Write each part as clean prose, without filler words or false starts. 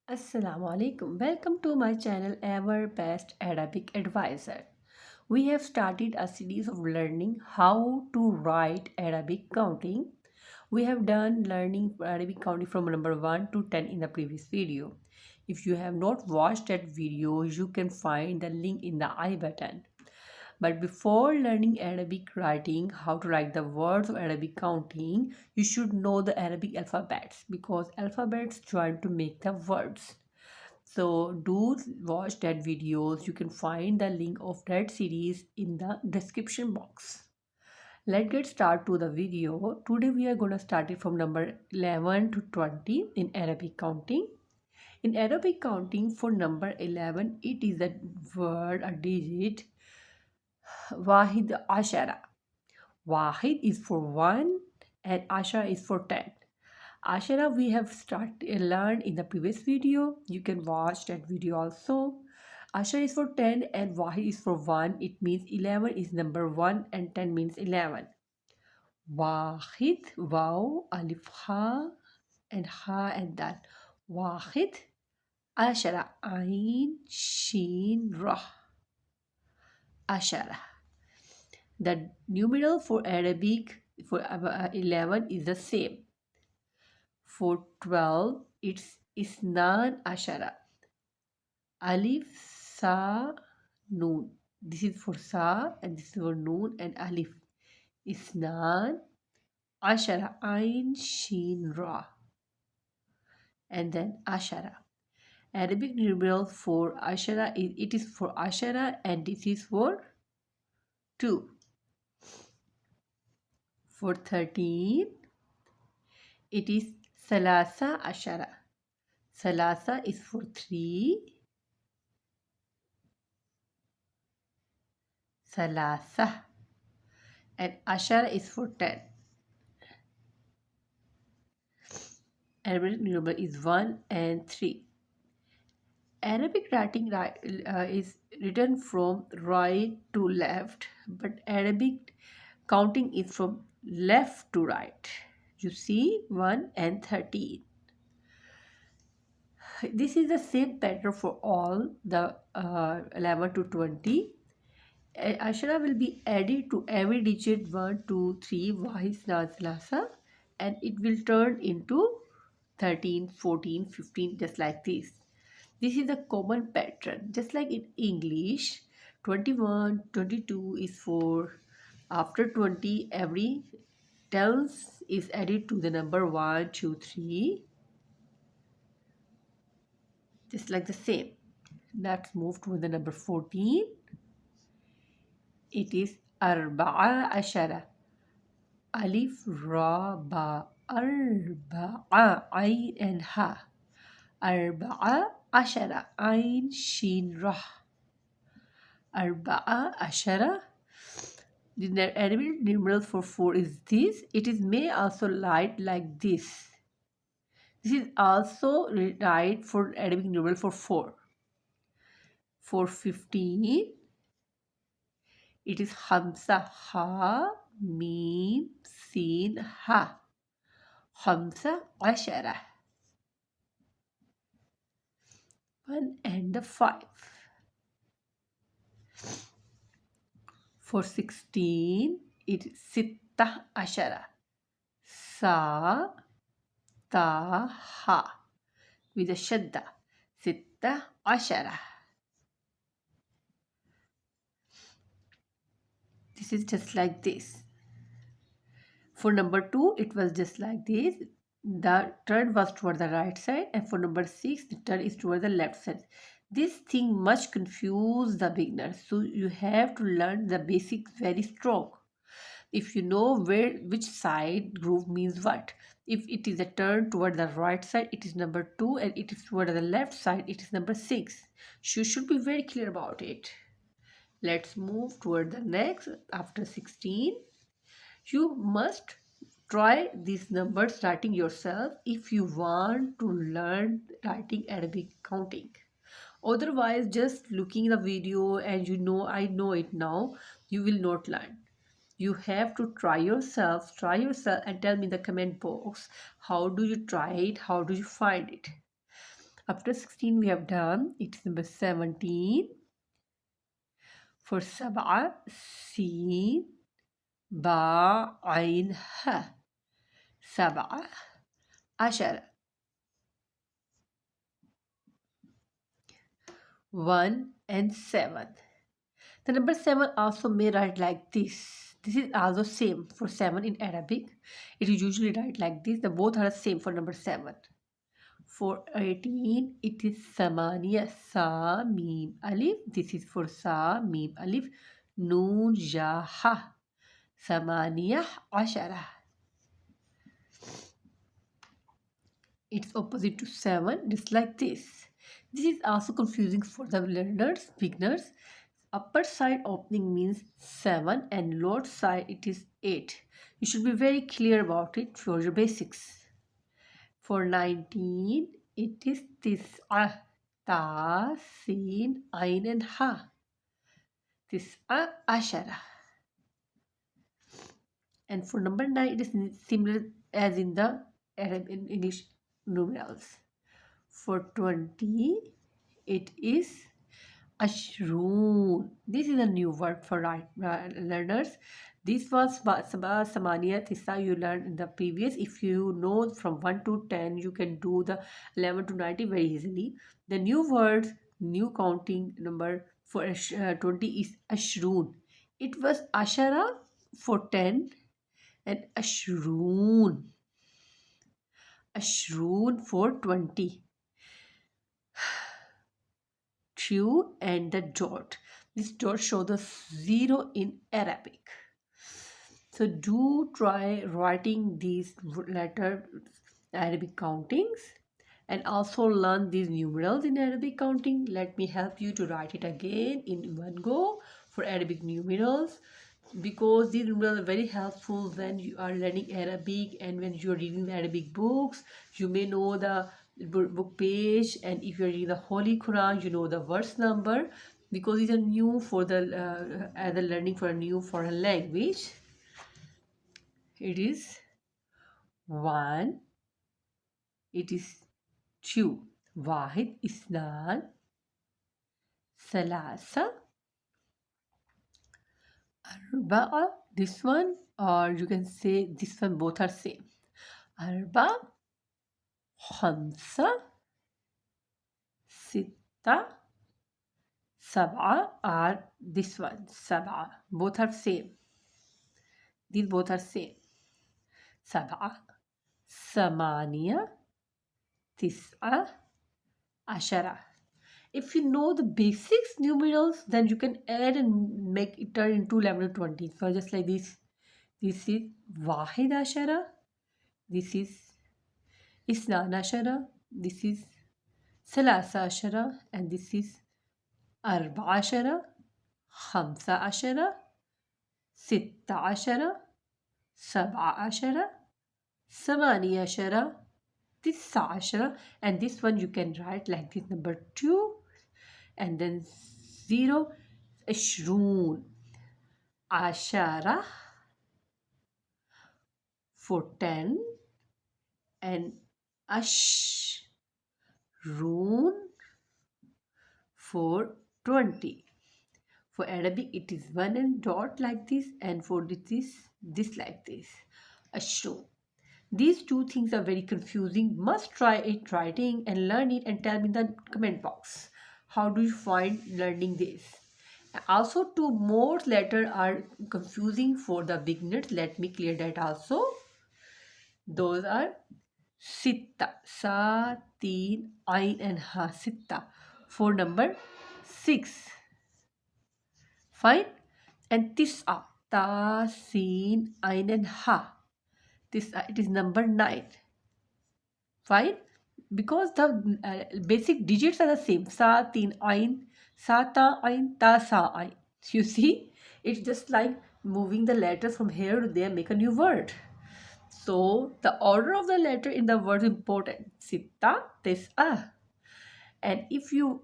Assalamu alaikum. Welcome to my channel Ever Best Arabic Advisor. We have started a series of learning how to write Arabic counting. We have done learning Arabic counting from number 1 to 10 in the previous video. If you have not watched that video, you can find the link in the I button. But before learning Arabic writing, how to write the words of Arabic counting, you should know the Arabic alphabets because alphabets join to make the words. So do watch that videos. You can find the link of that series in the description box. Let's get start to the video. Today we are going to start it from number 11 to 20 in Arabic counting. In Arabic counting for number 11, it is a word, a digit, Wahid Ashara. Wahid is for 1 and Ashara is for 10. Ashara we have learned in the previous video. You can watch that video also. Ashara is for 10 and Wahid is for 1. It means 11 is number 1 and 10 means 11. Wahid, Waw, Alif, Ha and Dal. Wahid, Ashara, Ain, Shin, Rah. Ashara. The numeral for Arabic for 11 is the same. For 12, it's Isnan Ashara. Alif, Sa, Noon. This is for Sa and this is for Noon and Alif. Isnan Ashara. Ain, Shin, Ra. And then Ashara. Arabic numeral for Ashara, it is for Ashara and this is for 2. For 13, it is Salasa Ashara. Salasa is for 3. Salasa. And Ashara is for 10. Arabic numeral is 1 and 3. Arabic writing is written from right to left, but Arabic counting is from left to right. You see 1 and 13. This is the same pattern for all the 11 to 20. Ashara will be added to every digit 1, 2, 3, Wahid, Salasa, and it will turn into 13, 14, 15, just like this. This is a common pattern. Just like in English, 21, 22 is for after 20, every tens is added to the number 1, 2, 3. Just like the same. Let's move to the number 14. It is Arba'a Ashara. Alif, Ra, Ba, Arba'a, Ain and Ha. Arba'a Ashara. Ain, Shin, Ra. Arba'a Ashara. The Arabic numeral for 4 is this. It is may also write like this. This is also right for Arabic numeral for 4. For 15, it is Hamza, Ha, Mim, Sin, Ha. Hamza Ashara. 1 and the 5. For 16, it is Sitta Ashara. Sa, Ta, Ha. With a Shadda. Sitta Ashara. This is just like this. For number 2, it was just like this. The turn was toward the right side, and for number 6, the turn is toward the left side. This thing much confuse the beginner, so you have to learn the basics very strong. If you know which side groove means what. If it is a turn toward the right side, it is number 2, and it is toward the left side, it is number 6. You should be very clear about it. Let's move toward the next. After 16, you must try these numbers writing yourself if you want to learn writing Arabic counting. Otherwise, just looking the video and I know it now, you will not learn. You have to try yourself and tell me in the comment box how do you try it, how do you find it. After 16 we have done. It's number 17. For sab'a, sin, ba, ain, ha. Sab'a, ashara. 1 and 7. The number 7 also may write like this. This is also same for 7 in Arabic. It is usually write like this. The both are the same for number 7. For 18, it is samaniya, sa, mim, alif. This is for sa, mim, alif, noon, ja, ha. Samaniya, ashara. It's opposite to 7, just like this. This is also confusing for the learners, beginners. Upper side opening means 7 and lower side it is 8. You should be very clear about it for your basics. For 19, it is tis'a, ta, sin, ain and ha. Tis'a ashara. And for number 9, it is similar as in the Arab in English numerals. For 20, it is Ashroon. This is a new word for learners. This was Sabah, Samania, Tisa you learned in the previous. If you know from 1 to 10, you can do the 11 to 90 very easily. The new words, new counting number for 20 is Ashroon. It was Ashara for 10 and Ashroon. Ashroon for 20. True and the dot. This dot shows the 0 in Arabic. So do try writing these letter Arabic countings and also learn these numerals in Arabic counting. Let me help you to write it again in one go for Arabic numerals, because these numerals are very helpful when you are learning Arabic and when you are reading the Arabic books. You may know the book page, and if you're reading the Holy Quran, you know the verse number, because these are new for the as a learning for a new foreign language. It is 1, it is 2, واحد, اثنان, ثلاثة, أربعة. This one, or you can say this one, both are same. أربعة, خمسة, ستة, سبعة, or this one, سبعة. Both are same. These both are same. سبعة, ثمانية, تسعة, عشرة. If you know the basics numerals, then you can add and make it turn into 11 to 20. So just like this. This is واحد عشرة. This is اثنان عشرة. This is ثلاثة عشرة. And this is أربعة عشرة. خمسة عشرة. ستة عشرة. سبعة عشرة. ثمانية عشرة. تسعة عشرة. And this one you can write like this, number 2 and then 0. عشرون, عشرة for 10 and عشرون for 20. For Arabic it is 1 and dot like this, and for this like this, عشرون. These two things are very confusing. Must try it writing and learn it and tell me in the comment box. How do you find learning this? Also, 2 more letters are confusing for the beginners. Let me clear that also. Those are sitta, sa, teen, ain and ha, sitta. For number 6. Fine. And tis'a, ta, sin, ain and ha. This it is number 9. Fine. Because the basic digits are the same. Sa, teen, ain, sa, ta, ain, ta, sa, ain. You see, it's just like moving the letters from here to there, make a new word. So the order of the letter in the word is important. Sitta, tis'a. And if you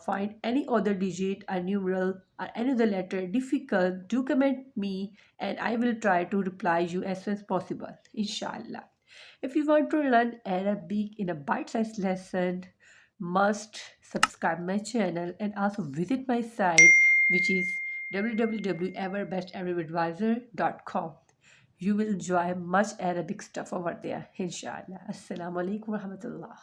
find any other digit, a numeral, or any other letter difficult, do comment me and I will try to reply you as soon as possible, inshallah. If you want to learn Arabic in a bite-sized lesson, must subscribe my channel and also visit my site, which is www.everbestarabadvisor.com. You will enjoy much Arabic stuff over there, inshallah. Assalamu alaikum wa rahmatullah.